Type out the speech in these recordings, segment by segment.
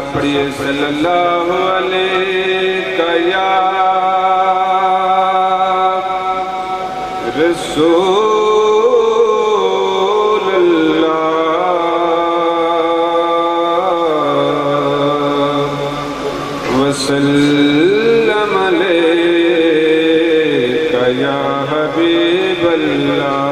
سب پڑھیے صلی اللہ علیہ یا رسول اللہ وسلم علیک یا حبیب اللہ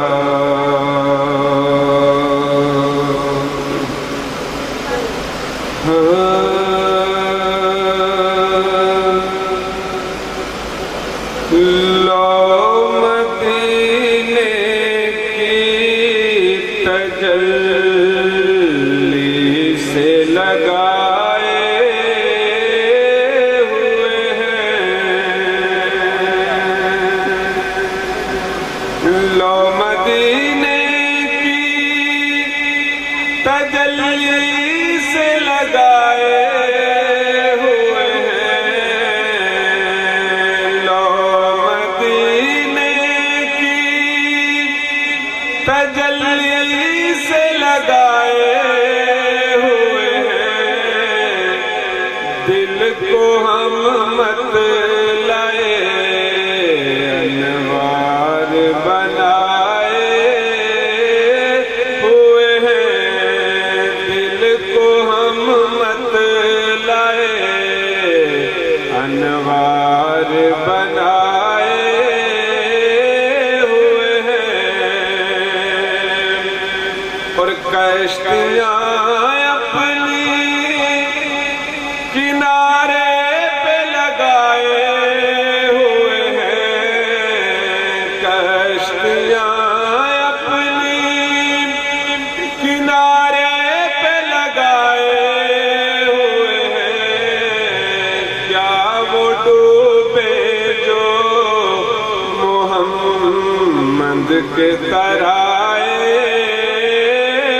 کے ترائے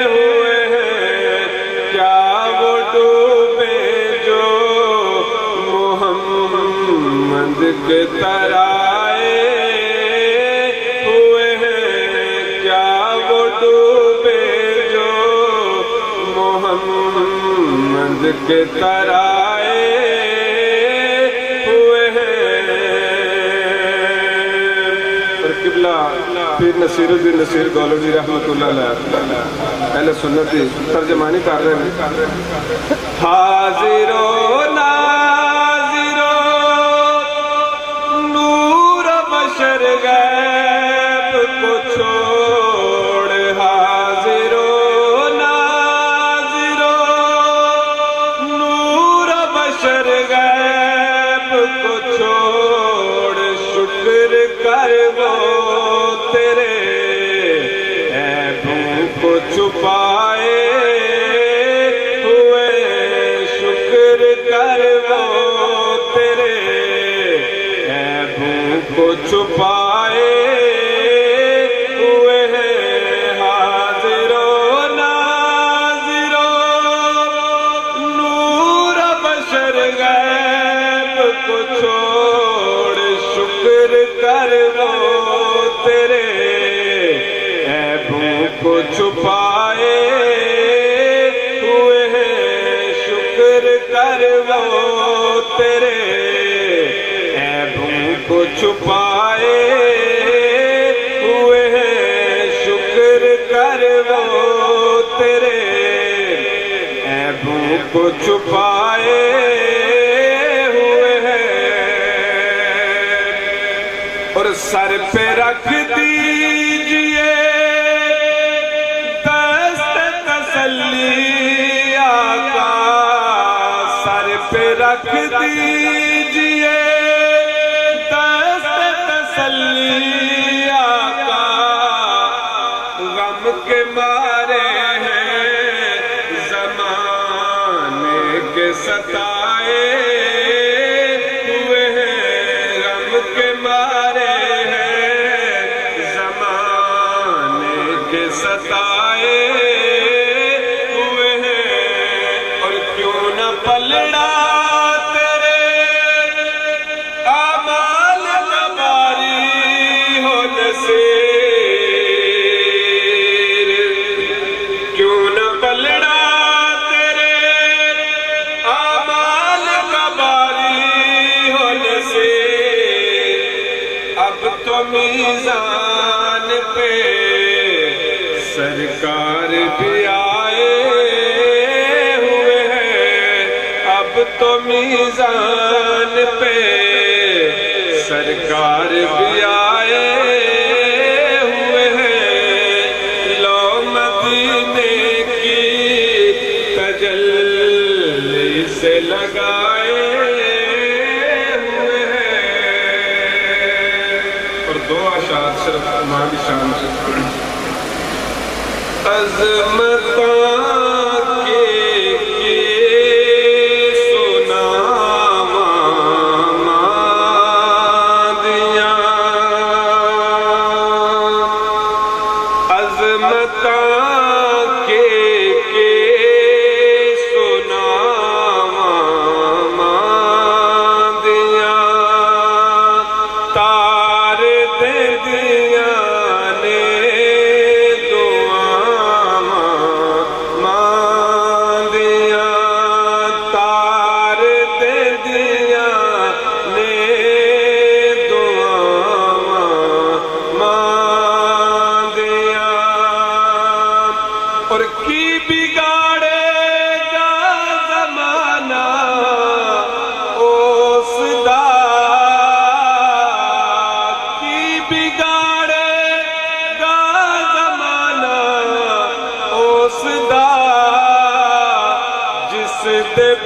ہوئے ہیں کیا وہ ڈوبے جو محمد کے ترائے ہوئے ہیں کیا وہ ڈوبے جو محمد کے ترائے ہوئے ہیں اور قبلہ پھر نصیر الدین نصیر گولوی رحمت اللہ علیہ اہل سنت ترجمانی کر رہے ہیں حاضر و ناظر و نور بشر غیب کو چھوڑ حاضر و ناظر و نور بشر غیب کو چھوڑ شکر کر وہ چھپائے ہوئے شکر کر وہ تیرے عیبوں کو چھپائے ہوئے ہیں حاضر و ناظر و نور بشر غیب کو چھوڑ شکر کر وہ تیرے کو چھپائے ہوئے ہیں شکر کر وہ تیرے عیبوں کو چھپائے ہوئے ہیں شکر کر وہ تیرے عیبوں کو چھپائے ہوئے ہیں اور سر پہ رکھ دیجئے رکھ دیجئے دست تسلی آقا غم کے مارے ہیں زمانے کے ستائے ہوئے ہیں غم کے مارے ہیں زمانے کے ستائے ہوئے ہیں اور کیوں نہ پلڑا کیوں نہ پلڑا تیرے میزان پہ سرکار بھی آئے ہوئے ہیں، اب تو میزان پہ سرکار بھی آئے ہوئے ہیں، لو مدینے کی تجلی سے لگائے ہوئے ہیں۔ اور دو اشعار صرف ماں کی شان سے۔ عظمتاں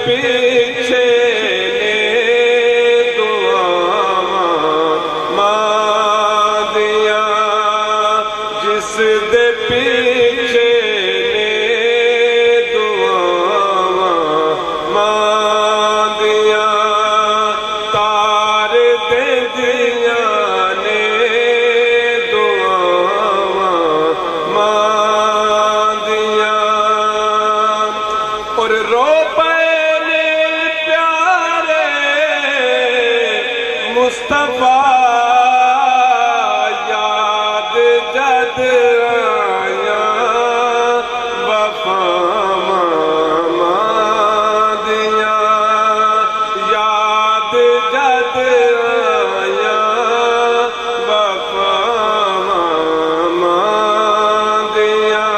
پیچھے نے دعاواں ماں دیا، جس دے پیچھے نے دعاواں ماں دیا، تار دے دیا نے دعاواں ماں دیا، اور رو مصطفیٰ یاد جد آیا، وفا ماں دیا، یاد جد آیا، وفا ماں دیا،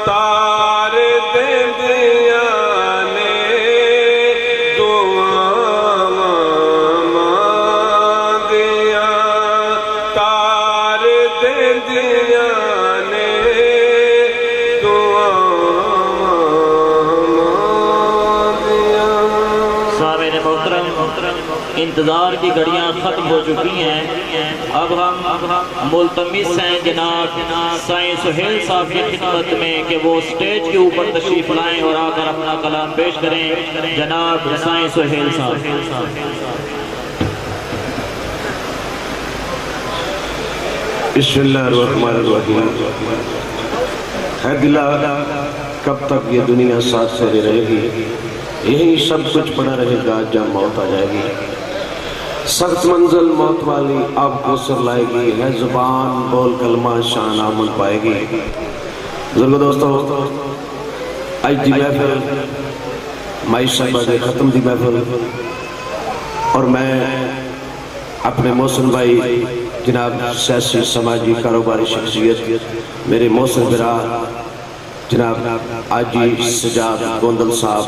تار دے دیا نے دعا انتظار کی گھڑیاں ختم ہو چکی ہیں۔ اب ہم ملتمس ہیں جناب سائیں سہیل صاحب کی خدمت میں کہ وہ سٹیج کے اوپر تشریف لائیں اور آ کر اپنا کلام پیش کریں۔ جناب سائیں سہیل صاحب۔ بسم اللہ الرحمن الرحیم۔ ہے دلا کب تک یہ دنیا ساتھ سے رہے گی، یہی سب کچھ پڑا رہے گا جب موت آ جائے گی، سخت منزل موت والی آپ کو سر لائے گی، ہے زبان بول کلمہ شان آمن پائے گی۔ بزرگو دوستو، آج دی محفل مائی صاحبہ دے ختم دی محفل، اور میں اپنے محسن بھائی جناب سیاسی سماجی کاروباری شخصیت میرے محسن برا جناب آجی سجاد گوندل صاحب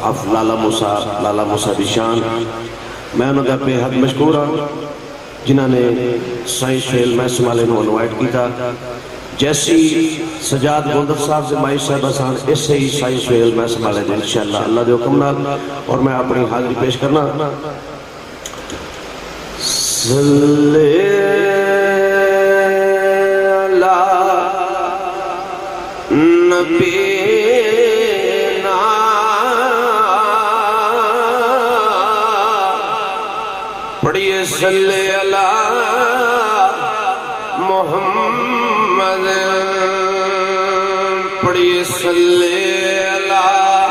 اف لالا موسیٰ دی شان، میں انہوں دا پہ حد مشکور ہوں جنہاں نے سائیں سہیل محسن والے نو انوائٹ کی تھا، جیسی سجاد گوندل صاحب سے مائی صاحب آسان ایسے ہی سائیں سہیل محسن والے دے انشاءاللہ اللہ دے حکم نال، اور میں اپنی حاضری پیش کرنا۔ صلی نبی پڑھیے صلی اللہ محمد، پڑھیے صلی اللہ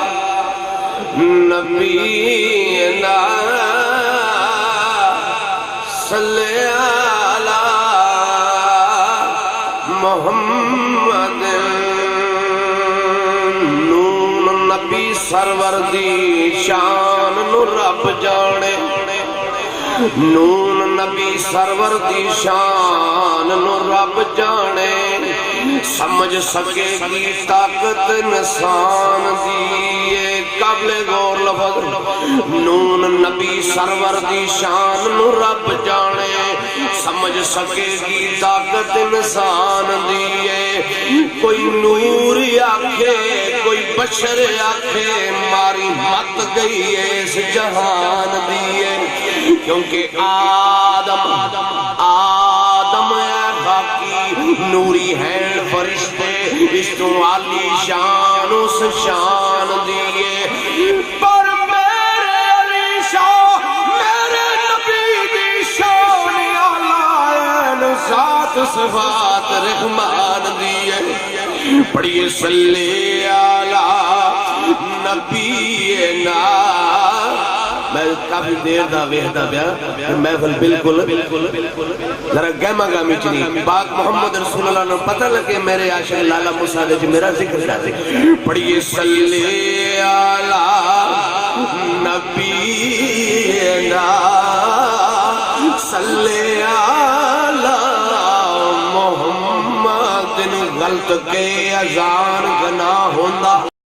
نبینا، صلی اللہ محمد، نبی سرور دی شان نو رب جانے، نون نبی سرور دی شان نو رب جانے سمجھ سکے گی طاقت انسان دیئے قابل غور لفظ نون نبی سرور دی شان نو رب جانے سمجھ سکے گی طاقت انسان دیئے کوئی نور آکھے کوئی بشر آکھے ماری مت گئی اس جہان دیئے کیونکہ آدم اے باقی نوری ہیں فرشتے اس تو عالی شان اس شان دیئے پر میرے علی شاہ میرے نبی دی شان اعلیٰ ذات صفات رحمان دیئے پڑھئے صلی علی نبینا میں کافی دیر دا ویدہ بیا محفل بالکل ذرا گہمہ گامی چنی پاک محمد رسول اللہ نے پتہ لگے میرے عاشق لالا موسیٰ دے جو میرا ذکر جاتے پڑھئے صلی علی نبینا صلی علی محمد غلط کے اذان گناہ ہوندہ